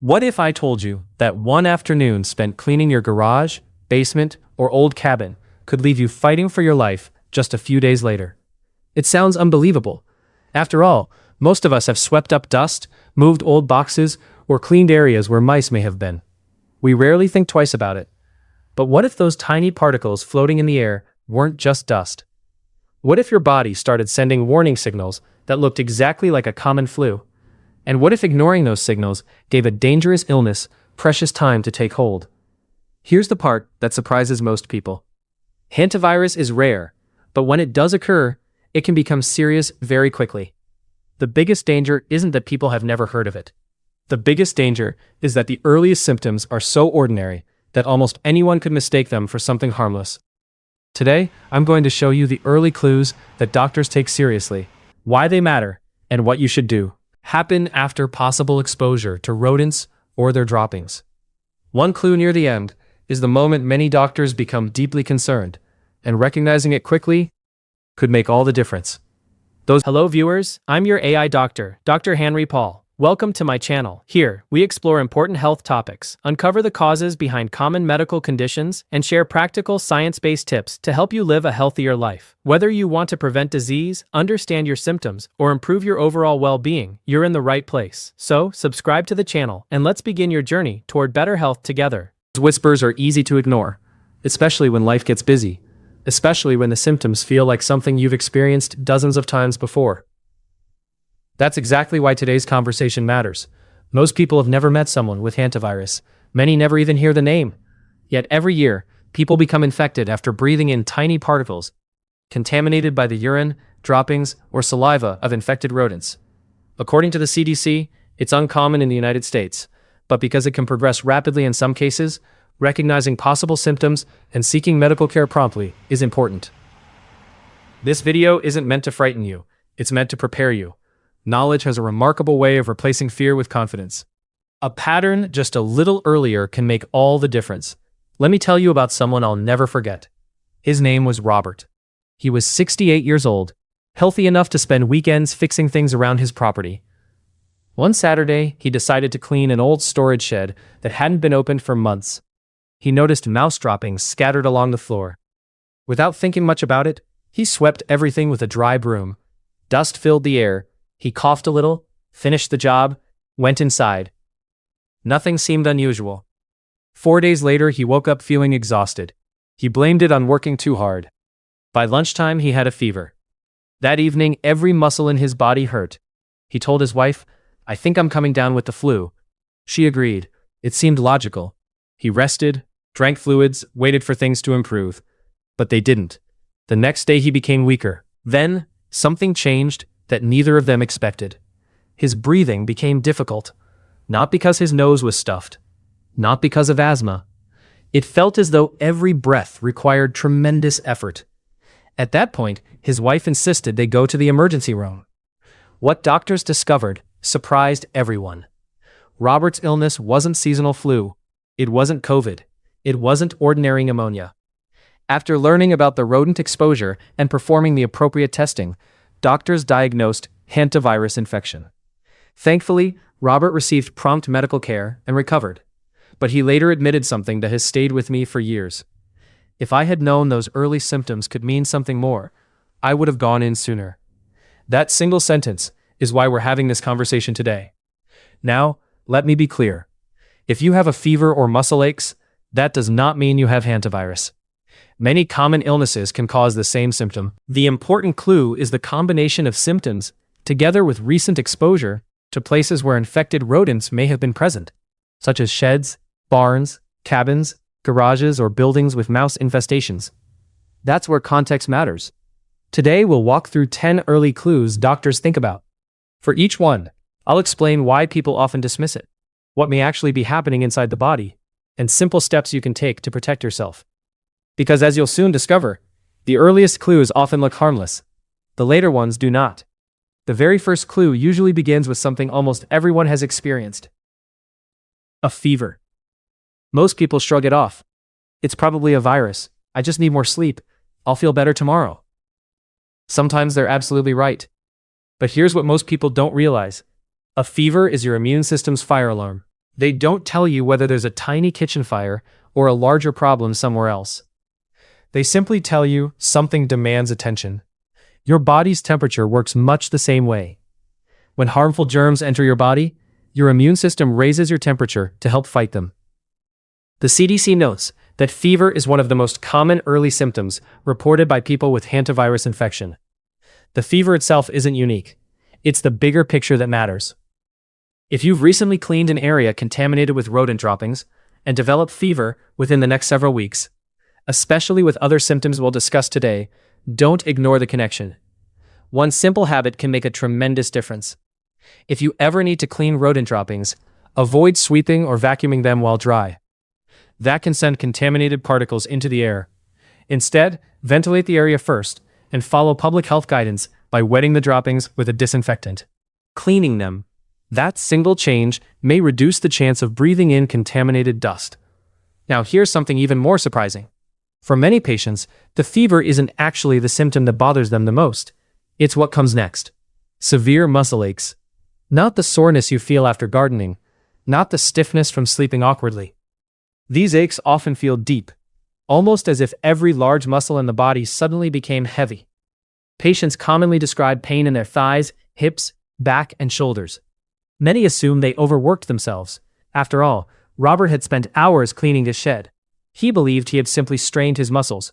What if I told you that one afternoon spent cleaning your garage, basement, or old cabin could leave you fighting for your life just a few days later? It sounds unbelievable. After all, most of us have swept up dust, moved old boxes, or cleaned areas where mice may have been. We rarely think twice about it. But what if those tiny particles floating in the air weren't just dust? What if your body started sending warning signals that looked exactly like a common flu? And what if ignoring those signals gave a dangerous illness precious time to take hold? Here's the part that surprises most people. Hantavirus is rare, but when it does occur, it can become serious very quickly. The biggest danger isn't that people have never heard of it. The biggest danger is that the earliest symptoms are so ordinary that almost anyone could mistake them for something harmless. Today, I'm going to show you the early clues that doctors take seriously, why they matter, and what you should do. Happen after possible exposure to rodents or their droppings. One clue near the end is the moment many doctors become deeply concerned, and recognizing it quickly could make all the difference. Hello viewers, I'm your AI doctor, Dr. Henry Paul. Welcome to my channel. Here, we explore important health topics, uncover the causes behind common medical conditions, and share practical science-based tips to help you live a healthier life. Whether you want to prevent disease, understand your symptoms, or improve your overall well-being, you're in the right place. So, subscribe to the channel, and let's begin your journey toward better health together. Whispers are easy to ignore, especially when life gets busy, especially when the symptoms feel like something you've experienced dozens of times before. That's exactly why today's conversation matters. Most people have never met someone with hantavirus. Many never even hear the name. Yet every year, people become infected after breathing in tiny particles, contaminated by the urine, droppings, or saliva of infected rodents. According to the CDC, it's uncommon in the United States, but because it can progress rapidly in some cases, recognizing possible symptoms and seeking medical care promptly is important. This video isn't meant to frighten you, it's meant to prepare you. Knowledge has a remarkable way of replacing fear with confidence. A pattern just a little earlier can make all the difference. Let me tell you about someone I'll never forget. His name was Robert. He was 68 years old, healthy enough to spend weekends fixing things around his property. One Saturday, he decided to clean an old storage shed that hadn't been opened for months. He noticed mouse droppings scattered along the floor. Without thinking much about it, he swept everything with a dry broom. Dust filled the air. He coughed a little, finished the job, went inside. Nothing seemed unusual. 4 days later, he woke up feeling exhausted. He blamed it on working too hard. By lunchtime, he had a fever. That evening, every muscle in his body hurt. He told his wife, "I think I'm coming down with the flu." She agreed. It seemed logical. He rested, drank fluids, waited for things to improve. But they didn't. The next day, he became weaker. Then, something changed that neither of them expected. His breathing became difficult, not because his nose was stuffed, not because of asthma. It felt as though every breath required tremendous effort. At that point, his wife insisted they go to the emergency room. What doctors discovered surprised everyone. Robert's illness wasn't seasonal flu. It wasn't COVID. It wasn't ordinary pneumonia. After learning about the rodent exposure and performing the appropriate testing, doctors diagnosed hantavirus infection. Thankfully, Robert received prompt medical care and recovered. But he later admitted something that has stayed with me for years. "If I had known those early symptoms could mean something more, I would have gone in sooner." That single sentence is why we're having this conversation today. Now, let me be clear. If you have a fever or muscle aches, that does not mean you have hantavirus. Many common illnesses can cause the same symptom. The important clue is the combination of symptoms, together with recent exposure to places where infected rodents may have been present, such as sheds, barns, cabins, garages, or buildings with mouse infestations. That's where context matters. Today, we'll walk through 10 early clues doctors think about. For each one, I'll explain why people often dismiss it, what may actually be happening inside the body, and simple steps you can take to protect yourself. Because as you'll soon discover, the earliest clues often look harmless. The later ones do not. The very first clue usually begins with something almost everyone has experienced. A fever. Most people shrug it off. "It's probably a virus. I just need more sleep. I'll feel better tomorrow." Sometimes they're absolutely right. But here's what most people don't realize. A fever is your immune system's fire alarm. They don't tell you whether there's a tiny kitchen fire or a larger problem somewhere else. They simply tell you something demands attention. Your body's temperature works much the same way. When harmful germs enter your body, your immune system raises your temperature to help fight them. The CDC notes that fever is one of the most common early symptoms reported by people with hantavirus infection. The fever itself isn't unique. It's the bigger picture that matters. If you've recently cleaned an area contaminated with rodent droppings and developed fever within the next several weeks, especially with other symptoms we'll discuss today, don't ignore the connection. One simple habit can make a tremendous difference. If you ever need to clean rodent droppings, avoid sweeping or vacuuming them while dry. That can send contaminated particles into the air. Instead, ventilate the area first and follow public health guidance by wetting the droppings with a disinfectant. Cleaning them. That single change may reduce the chance of breathing in contaminated dust. Now here's something even more surprising. For many patients, the fever isn't actually the symptom that bothers them the most. It's what comes next. Severe muscle aches. Not the soreness you feel after gardening, not the stiffness from sleeping awkwardly. These aches often feel deep, almost as if every large muscle in the body suddenly became heavy. Patients commonly describe pain in their thighs, hips, back, and shoulders. Many assume they overworked themselves. After all, Robert had spent hours cleaning his shed. He believed he had simply strained his muscles.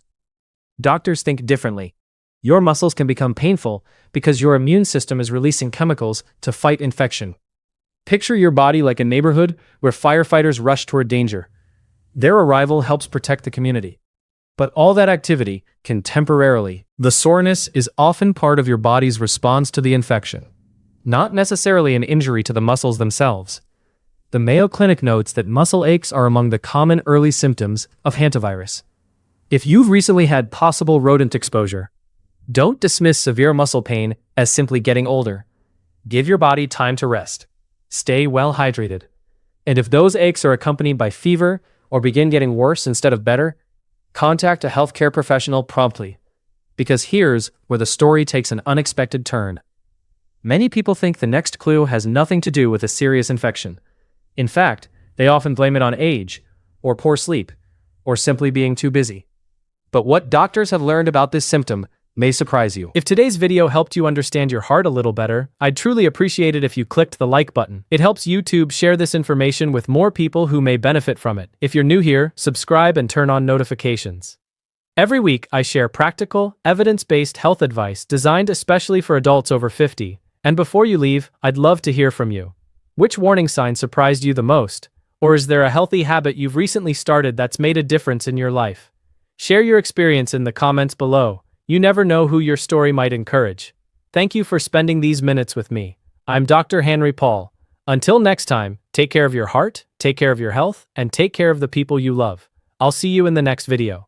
Doctors think differently. Your muscles can become painful because your immune system is releasing chemicals to fight infection. Picture your body like a neighborhood where firefighters rush toward danger. Their arrival helps protect the community. But all that activity can temporarily. The soreness is often part of your body's response to the infection, not necessarily an injury to the muscles themselves. The Mayo Clinic notes that muscle aches are among the common early symptoms of hantavirus. If you've recently had possible rodent exposure, don't dismiss severe muscle pain as simply getting older. Give your body time to rest. Stay well hydrated. And if those aches are accompanied by fever or begin getting worse instead of better, contact a healthcare professional promptly. Because here's where the story takes an unexpected turn. Many people think the next clue has nothing to do with a serious infection. In fact, they often blame it on age, or poor sleep, or simply being too busy. But what doctors have learned about this symptom may surprise you. If today's video helped you understand your heart a little better, I'd truly appreciate it if you clicked the like button. It helps YouTube share this information with more people who may benefit from it. If you're new here, subscribe and turn on notifications. Every week, I share practical, evidence-based health advice designed especially for adults over 50. And before you leave, I'd love to hear from you. Which warning sign surprised you the most? Or is there a healthy habit you've recently started that's made a difference in your life? Share your experience in the comments below. You never know who your story might encourage. Thank you for spending these minutes with me. I'm Dr. Henry Paul. Until next time, take care of your heart, take care of your health, and take care of the people you love. I'll see you in the next video.